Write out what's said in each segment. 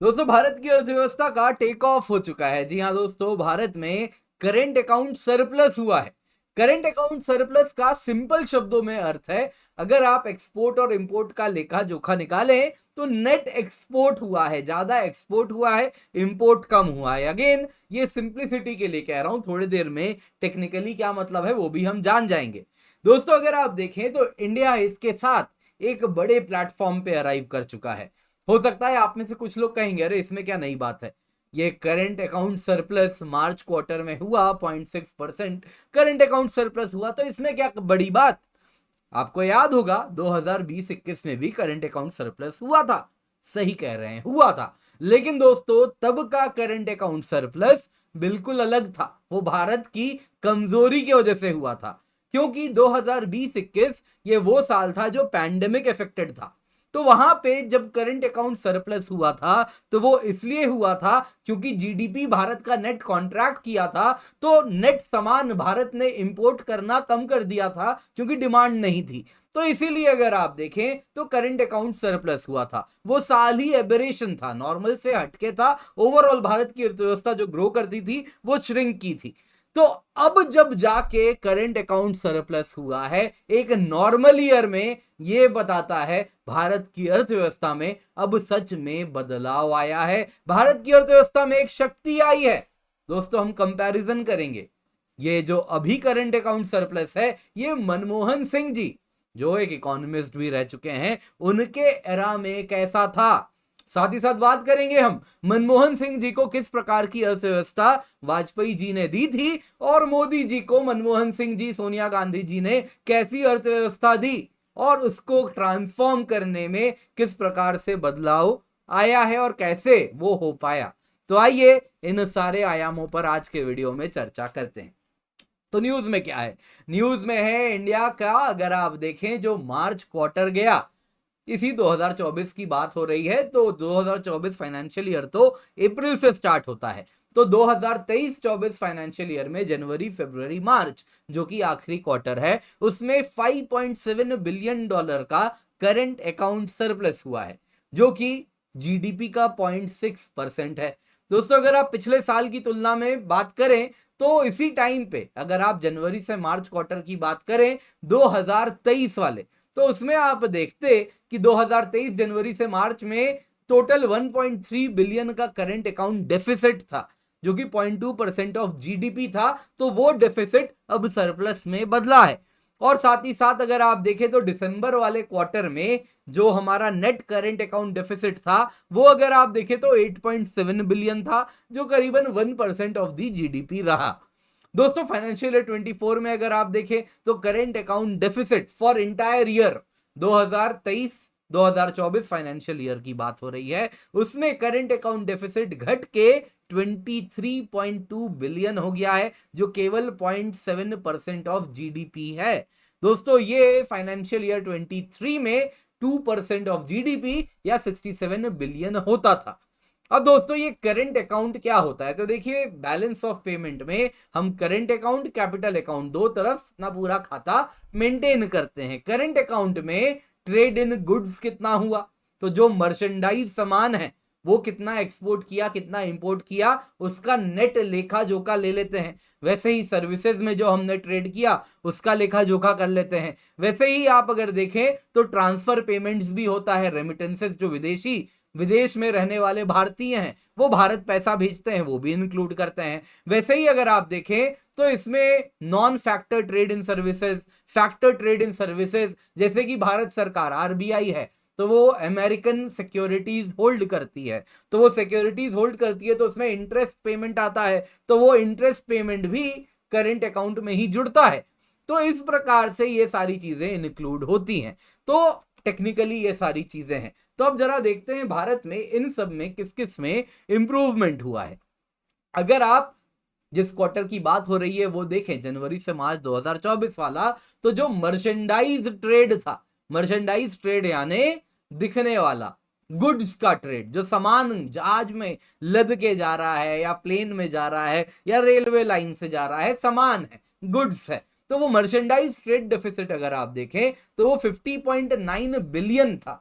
दोस्तों, भारत की अर्थव्यवस्था का टेक ऑफ हो चुका है। जी हाँ दोस्तों, भारत में करेंट अकाउंट सरप्लस हुआ है। करेंट अकाउंट सरप्लस का सिंपल शब्दों में अर्थ है, अगर आप एक्सपोर्ट और इंपोर्ट का लेखा जोखा निकालें तो नेट एक्सपोर्ट हुआ है, ज्यादा एक्सपोर्ट हुआ है, इंपोर्ट कम हुआ है। अगेन ये सिंप्लिसिटी के लिए कह रहा हूं, थोड़ी देर में टेक्निकली क्या मतलब है वो भी हम जान जाएंगे। दोस्तों, अगर आप देखें तो इंडिया इसके साथ एक बड़े प्लेटफॉर्म पे अराइव कर चुका है। हो सकता है आप में से कुछ लोग कहेंगे अरे इसमें क्या नई बात है, ये करंट अकाउंट सरप्लस मार्च क्वार्टर में हुआ 0.6% करंट अकाउंट सरप्लस हुआ, तो इसमें क्या बड़ी बात। आपको याद होगा 2020-21 में भी करंट अकाउंट सरप्लस हुआ था। सही कह रहे हैं, हुआ था। लेकिन दोस्तों, तब का करंट अकाउंट सरप्लस बिल्कुल अलग था। वो भारत की कमजोरी की वजह से हुआ था, क्योंकि 2020-21 ये वो साल था जो पैंडेमिक इफेक्टेड था। तो वहां पे जब करंट अकाउंट सरप्लस हुआ था तो वो इसलिए हुआ था क्योंकि जीडीपी भारत का नेट कॉन्ट्रैक्ट किया था, तो नेट सामान भारत ने इंपोर्ट करना कम कर दिया था क्योंकि डिमांड नहीं थी। तो इसीलिए अगर आप देखें तो करंट अकाउंट सरप्लस हुआ था। वो साल ही एबरेशन था, नॉर्मल से हटके था। ओवरऑल भारत की अर्थव्यवस्था जो ग्रो करती थी वो श्रिंक की थी। तो अब जब जाके करंट अकाउंट सरप्लस हुआ है एक नॉर्मल ईयर में, ये बताता है भारत की अर्थव्यवस्था में अब सच में बदलाव आया है, भारत की अर्थव्यवस्था में एक शक्ति आई है। दोस्तों, हम कंपैरिजन करेंगे, ये जो अभी करंट अकाउंट सरप्लस है ये मनमोहन सिंह जी, जो एक इकोनॉमिस्ट भी रह चुके हैं, उनके एरा में कैसा था। साथ ही साथ बात करेंगे हम मनमोहन सिंह जी को किस प्रकार की अर्थव्यवस्था वाजपेयी जी ने दी थी, और मोदी जी को मनमोहन सिंह जी, सोनिया गांधी जी ने कैसी अर्थव्यवस्था दी, और उसको ट्रांसफॉर्म करने में किस प्रकार से बदलाव आया है और कैसे वो हो पाया। तो आइए इन सारे आयामों पर आज के वीडियो में चर्चा करते हैं। तो न्यूज में क्या है? न्यूज में है इंडिया का, अगर आप देखें जो मार्च क्वार्टर गया, इसी 2024 की बात हो रही है, तो 2024 फाइनेंशियल ईयर तो अप्रैल से स्टार्ट होता है। तो 2023-24 फाइनेंशियल ईयर में जनवरी, फरवरी, मार्च जो कि आखिरी क्वार्टर है, उसमें $5.7 बिलियन का करंट अकाउंट सरप्लस हुआ है, जो कि जीडीपी का 0.6% है। दोस्तों, अगर आप पिछले साल की तुलना में बात करें तो इसी टाइम पे, अगर आप जनवरी से मार्च क्वार्टर की बात करें 2023 वाले, तो उसमें आप देखते कि 2023 जनवरी से मार्च में टोटल 1.3 बिलियन का करंट अकाउंट डेफिसिट था, जो कि 0.2% ऑफ जीडीपी था। तो वो डेफिसिट अब सरप्लस में बदला है। और साथ ही साथ अगर आप देखें तो दिसंबर वाले क्वार्टर में जो हमारा नेट करंट अकाउंट डेफिसिट था, वो अगर आप देखें तो 8.7 बिलियन था, जो करीबन 1% ऑफ दी जीडीपी रहा। दोस्तों, फाइनेंशियल ईयर 24 में अगर आप देखें तो current account deficit for entire year 2023-2024 financial year की बात हो रही है, उसमें करंट अकाउंट डेफिसिट घट के 23.2 बिलियन हो गया है, जो केवल 0.7% ऑफ जीडीपी है। दोस्तों, ये फाइनेंशियल ईयर 23 में 2% ऑफ जीडीपी या 67 बिलियन होता था। अब दोस्तों, ये करंट अकाउंट क्या होता है? तो देखिए, बैलेंस ऑफ पेमेंट में हम करंट अकाउंट, कैपिटल अकाउंट, दो तरफ ना पूरा खाता मेंटेन करते हैं। करंट अकाउंट में ट्रेड इन गुड्स कितना हुआ, तो जो मर्चेंडाइज सामान है वो कितना एक्सपोर्ट किया, कितना इंपोर्ट किया, उसका नेट लेखा जोखा ले लेते हैं। वैसे ही सर्विसेज में जो हमने ट्रेड किया उसका लेखा जोखा कर लेते हैं। वैसे ही आप अगर देखें तो ट्रांसफर पेमेंट्स भी होता है, रेमिटेंसेस, जो विदेश में रहने वाले भारतीय हैं वो भारत पैसा भेजते हैं, वो भी इंक्लूड करते हैं। वैसे ही अगर आप देखें तो इसमें non factor trade in services, factor trade in services, जैसे कि भारत सरकार, आरबीआई है, तो वो अमेरिकन सिक्योरिटीज होल्ड करती है, तो वो सिक्योरिटीज होल्ड करती है तो उसमें इंटरेस्ट पेमेंट आता है, तो वो इंटरेस्ट पेमेंट भी करेंट अकाउंट में ही जुड़ता है। तो इस प्रकार से ये सारी चीजें इंक्लूड होती हैं। तो टेक्निकली ये सारी चीजें हैं। तो अब जरा देखते हैं भारत में इन सब में किस किस में इंप्रूवमेंट हुआ है। अगर आप जिस क्वार्टर की बात हो रही है वो देखें, जनवरी से मार्च 2024 वाला, तो जो मर्चेंडाइज ट्रेड था, मर्चेंडाइज ट्रेड यानी दिखने वाला, गुड्स का ट्रेड, जो सामान जहाज में लद के जा रहा है या प्लेन में जा रहा है या रेलवे लाइन से जा रहा है, सामान है, गुड्स है, तो वो मर्चेंडाइज ट्रेड डेफिसिट अगर आप देखें तो वो 50.9 बिलियन था।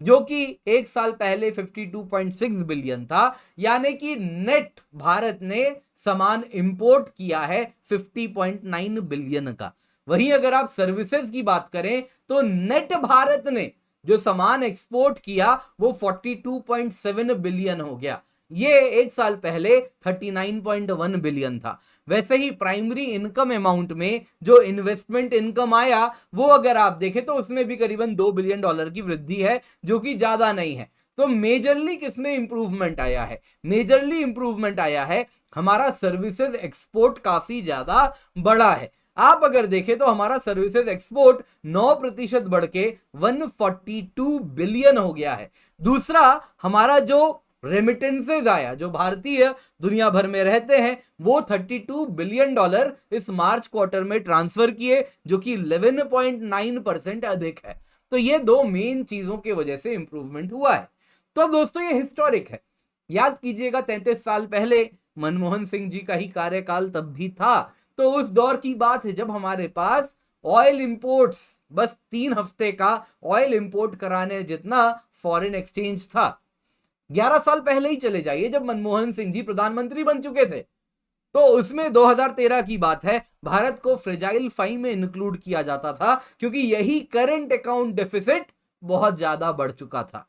जो कि एक साल पहले 52.6 बिलियन था, यानी कि नेट भारत ने सामान इंपोर्ट किया है 50.9 बिलियन का। वहीं अगर आप सर्विसेज की बात करें तो नेट भारत ने जो सामान एक्सपोर्ट किया वो 42.7 बिलियन हो गया। ये एक साल पहले 39.1 बिलियन था। वैसे ही प्राइमरी इनकम अमाउंट में जो इन्वेस्टमेंट इनकम आया वो अगर आप देखें तो उसमें भी करीबन $2 बिलियन की वृद्धि है, जो कि ज्यादा नहीं है। तो मेजरली किसमें इंप्रूवमेंट आया है? मेजरली इंप्रूवमेंट आया है हमारा सर्विसेज एक्सपोर्ट काफी ज्यादा बढ़ा है। आप अगर देखें तो हमारा सर्विसेज एक्सपोर्ट 9% बढ़ के 142 बिलियन हो गया है। दूसरा, हमारा जो रेमिटेंसेज आया, जो भारतीय दुनिया भर में रहते हैं, वो $32 बिलियन इस मार्च क्वार्टर में ट्रांसफर किए, जो कि 11.9% अधिक है। तो ये दो मेन चीजों की वजह से इंप्रूवमेंट हुआ है। तो अब दोस्तों ये हिस्टोरिक है, याद कीजिएगा 33 साल पहले मनमोहन सिंह जी का ही कार्यकाल तब भी था। तो उस दौर की बात है जब हमारे पास ऑयल इंपोर्ट्स, बस 3 हफ्ते का ऑयल इंपोर्ट कराने जितना फॉरेन एक्सचेंज था। 11 साल पहले ही चले जाइए जब मनमोहन सिंह जी प्रधानमंत्री बन चुके थे, तो उसमें 2013 की बात है, भारत को फ्रेजाइल 5 में इंक्लूड किया जाता था, क्योंकि यही करंट अकाउंट डेफिसिट बहुत ज्यादा बढ़ चुका था।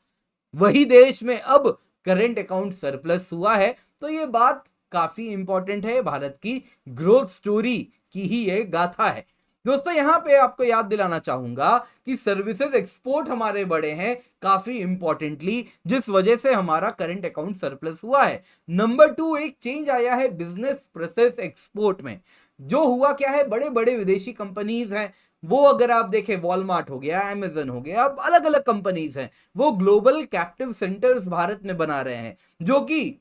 वही देश में अब करंट अकाउंट सरप्लस हुआ है। तो ये बात काफी इंपॉर्टेंट है, भारत की ग्रोथ स्टोरी की ही ये गाथा है। दोस्तों यहां पे आपको याद दिलाना चाहूंगा कि सर्विसेज एक्सपोर्ट हमारे बढ़े हैं काफी इंपॉर्टेंटली, जिस वजह से हमारा करंट अकाउंट सरप्लस हुआ है। नंबर 2, एक चेंज आया है बिजनेस प्रोसेस एक्सपोर्ट में। जो हुआ क्या है, बड़े बड़े विदेशी कंपनीज हैं, वो अगर आप देखें वॉलमार्ट हो गया, अमेजन हो गया, अब अलग अलग कंपनीज हैं, वो ग्लोबल कैप्टिव सेंटर्स भारत में बना रहे हैं, जो कि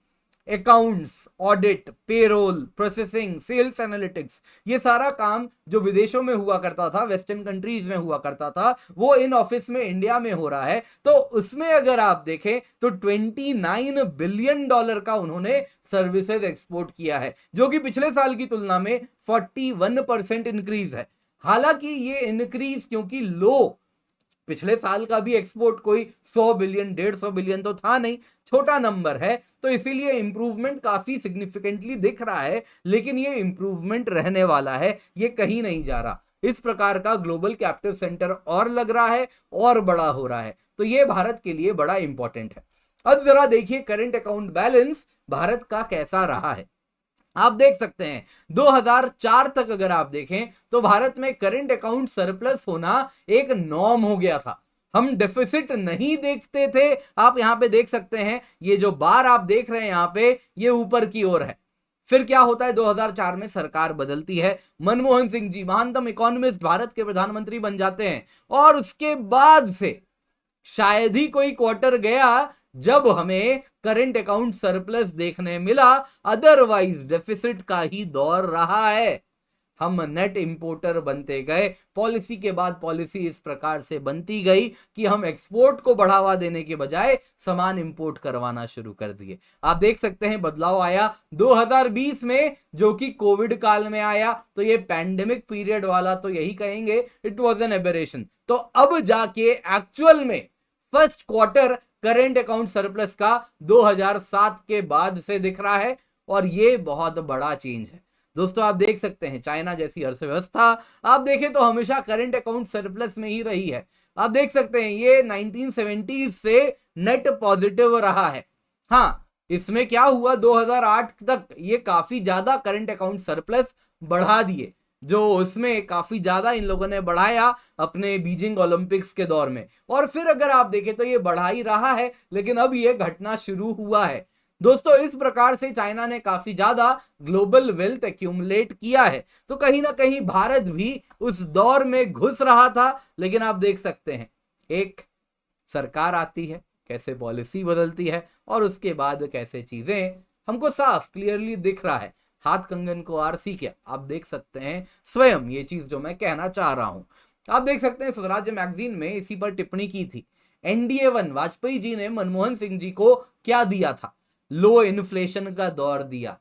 accounts, audit, payroll, processing, sales analytics, ये सारा काम जो विदेशों में हुआ करता था, वेस्टर्न कंट्रीज में हुआ करता था, वो इन ऑफिस में इंडिया में हो रहा है। तो उसमें अगर आप देखें तो $29 बिलियन का उन्होंने सर्विसेज एक्सपोर्ट किया है, जो कि पिछले साल की तुलना में 41% इंक्रीज है। हालांकि ये इंक्रीज क्योंकि लो, पिछले साल का भी एक्सपोर्ट कोई 100 बिलियन 150 बिलियन तो था नहीं, छोटा नंबर है, तो इसीलिए इंप्रूवमेंट काफी सिग्निफिकेंटली दिख रहा है। लेकिन ये इंप्रूवमेंट रहने वाला है, ये कहीं नहीं जा रहा। इस प्रकार का ग्लोबल कैप्टिव सेंटर और लग रहा है और बड़ा हो रहा है, तो ये भारत के लिए बड़ा इंपॉर्टेंट है। अब जरा देखिए करंट अकाउंट बैलेंस भारत का कैसा रहा है। आप देख सकते हैं 2004 तक अगर आप देखें तो भारत में करंट अकाउंट सरप्लस होना एक नॉर्म हो गया था, हम डेफिसिट नहीं देखते थे। आप यहां पे देख सकते हैं, ये जो बार आप देख रहे हैं यहां पे, ये ऊपर की ओर है। फिर क्या होता है, 2004 में सरकार बदलती है, मनमोहन सिंह जी महानतम इकोनॉमिस्ट भारत के प्रधानमंत्री बन जाते हैं, और उसके बाद से शायद ही कोई क्वार्टर गया जब हमें करंट अकाउंट सरप्लस देखने मिला, अदरवाइज डेफिसिट का ही दौर रहा है। हम नेट इंपोर्टर बनते गए, पॉलिसी के बाद पॉलिसी इस प्रकार से बनती गई कि हम एक्सपोर्ट को बढ़ावा देने के बजाय सामान इंपोर्ट करवाना शुरू कर दिए। आप देख सकते हैं बदलाव आया 2020 में, जो कि कोविड काल में आया। तो ये पैंडेमिक पीरियड वाला तो यही कहेंगे, इट वॉज एन एबरेशन। तो अब जाके एक्चुअल में first quarter current account surplus का 2007 के बाद से दिख रहा है, और ये बहुत बड़ा चेंज है। दोस्तों आप देख सकते हैं चाइना जैसी अर्थव्यवस्था आप देखें तो हमेशा करंट अकाउंट सरप्लस में ही रही है। आप देख सकते हैं ये 1970 से नेट पॉजिटिव रहा है। हाँ, इसमें क्या हुआ, 2008 तक ये काफी ज्यादा करंट अकाउंट सरप्लस बढ़ा दिए, जो उसमें काफी ज्यादा इन लोगों ने बढ़ाया अपने बीजिंग ओलंपिक्स के दौर में। और फिर अगर आप देखें तो ये बढ़ा ही रहा है, लेकिन अब ये घटना शुरू हुआ है। दोस्तों इस प्रकार से चाइना ने काफी ज्यादा ग्लोबल वेल्थ एक्यूमुलेट किया है, तो कहीं ना कहीं भारत भी उस दौर में घुस रहा था। लेकिन आप देख सकते हैं एक सरकार आती है, कैसे पॉलिसी बदलती है, और उसके बाद कैसे चीजें हमको साफ क्लियरली दिख रहा है। हाथ कंगन को आरसी क्या, आप देख सकते हैं स्वयं ये चीज जो मैं कहना चाह रहा हूं। आप देख सकते हैं स्वराज्य मैगजीन में इसी पर टिप्पणी की थी। एनडीए 1 वाजपेयी जी ने मनमोहन सिंह जी को क्या दिया था, लो इन्फ्लेशन का दौर दिया।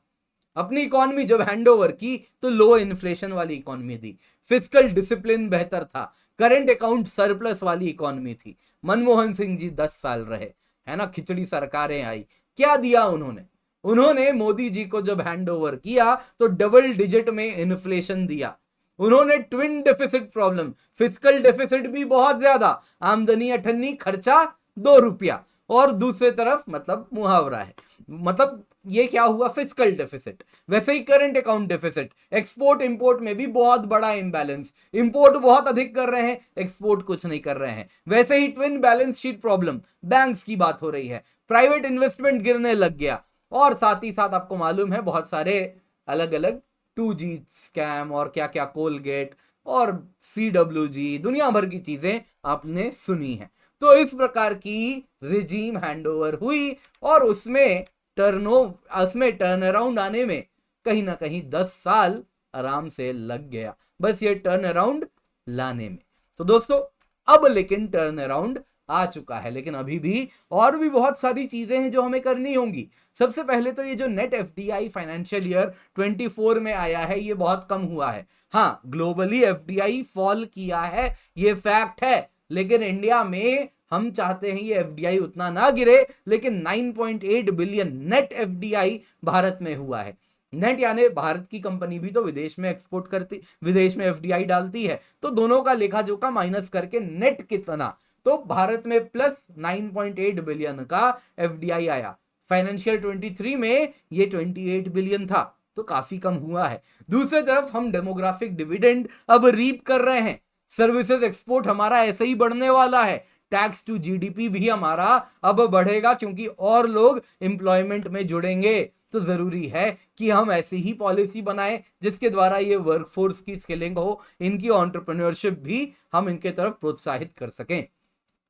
अपनी इकोनॉमी जब हैंडओवर की तो लो इन्फ्लेशन वाली इकोनॉमी थी, फिस्कल डिसिप्लिन बेहतर था, करंट अकाउंट सरप्लस वाली इकोनॉमी थी। मनमोहन सिंह जी 10 साल रहे, है ना, खिचड़ी सरकारें आई, क्या दिया उन्होंने? उन्होंने मोदी जी को जब हैंडओवर किया तो डबल डिजिट में इन्फ्लेशन दिया। उन्होंने twin deficit problem, fiscal deficit भी बहुत ज्यादा, आमदनी 98, खर्चा 2 रुपया, और दूसरे तरफ मतलब मुहावरा है, मतलब ये क्या हुआ, फिस्कल डेफिसिट। वैसे ही current account deficit, export import में भी बहुत बड़ा इंबैलेंस, इंपोर्ट बहुत अधिक कर रहे हैं, एक्सपोर्ट कुछ नहीं कर रहे हैं। वैसे ही twin balance sheet problem, banks की बात हो रही है, प्राइवेट इन्वेस्टमेंट गिरने लग गया, और साथ ही साथ आपको मालूम है बहुत सारे अलग अलग 2G स्कैम और क्या क्या, कोलगेट और CWG, दुनिया भर की चीजें आपने सुनी है। तो इस प्रकार की रिजीम हैंडओवर हुई और उसमें टर्न अराउंड आने में कहीं ना कहीं 10 साल आराम से लग गया, बस ये टर्न अराउंड लाने में। तो दोस्तों अब लेकिन टर्न अराउंड आ चुका है, लेकिन अभी भी और भी बहुत सारी चीजें हैं जो हमें करनी होंगी। सबसे पहले तो ये जो नेट FDI फाइनेंशियल ईयर 24 में आया है, ये बहुत कम हुआ है। हाँ, ग्लोबली FDI फॉल किया है, ये फैक्ट है, लेकिन इंडिया में हम चाहते हैं ये FDI उतना ना गिरे, लेकिन 9.8 बिलियन नेट FDI भारत में हुआ है। नेट यानी भारत की कंपनी भी तो विदेश में एक्सपोर्ट करती, विदेश में FDI डालती है, तो दोनों का लेखा जोखा माइनस करके नेट कितना, तो भारत में प्लस 9.8 बिलियन का FDI आया। फाइनेंशियल 23 में ये 28 बिलियन था, तो काफी कम हुआ है। दूसरी तरफ हम डेमोग्राफिक डिविडेंड अब रीप कर रहे हैं, सर्विसेज एक्सपोर्ट हमारा ऐसे ही बढ़ने वाला है, टैक्स टू GDP भी हमारा अब बढ़ेगा, क्योंकि और लोग एम्प्लॉयमेंट में जुड़ेंगे। तो जरूरी है कि हम ऐसी ही पॉलिसी बनाएं जिसके द्वारा ये वर्कफोर्स की स्किलिंग हो, इनकी एंटरप्रेन्योरशिप भी हम इनके तरफ प्रोत्साहित कर सकें।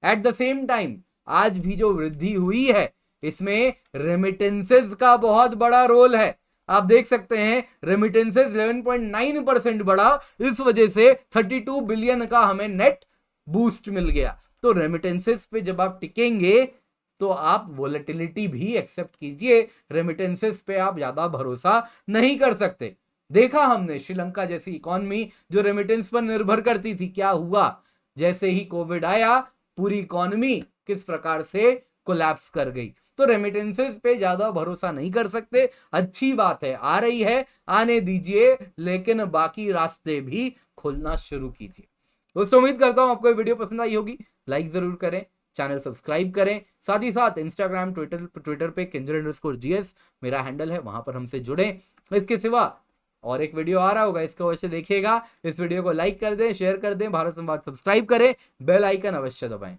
एट द सेम टाइम आज भी जो वृद्धि हुई है, इसमें रेमिटेंसेस का बहुत बड़ा रोल है। आप देख सकते हैं रेमिटेंसेस 11.9% बढ़ा, इस वजह से 32 बिलियन का हमें नेट बूस्ट मिल गया। तो रेमिटेंसेस पे जब आप टिकेंगे तो आप वोलेटिलिटी भी एक्सेप्ट कीजिए, रेमिटेंसेस पे आप ज्यादा भरोसा नहीं कर सकते। देखा हमने श्रीलंका जैसी इकोनॉमी जो रेमिटेंस पर निर्भर करती थी, क्या हुआ, जैसे ही कोविड आया पूरी इकोनॉमी किस प्रकार से कोलैप्स कर गई। तो रेमिटेंसेस पे ज्यादा भरोसा नहीं कर सकते। अच्छी बात है, आ रही है, आने दीजिए, लेकिन बाकी रास्ते भी खोलना शुरू कीजिए। दोस्तों उम्मीद करता हूं आपको वीडियो पसंद आई होगी, लाइक जरूर करें, चैनल सब्सक्राइब करें, साथ ही साथ इंस्टाग्राम ट्विटर पे किंजल_GS मेरा हैंडल है, वहां पर हमसे जुड़ें। इसके सिवा और एक वीडियो आ रहा होगा, इसको अवश्य देखिएगा। इस वीडियो को लाइक कर दें, शेयर कर दें, भारत संवाद सब्सक्राइब करें, बेल आइकन अवश्य दबाएं।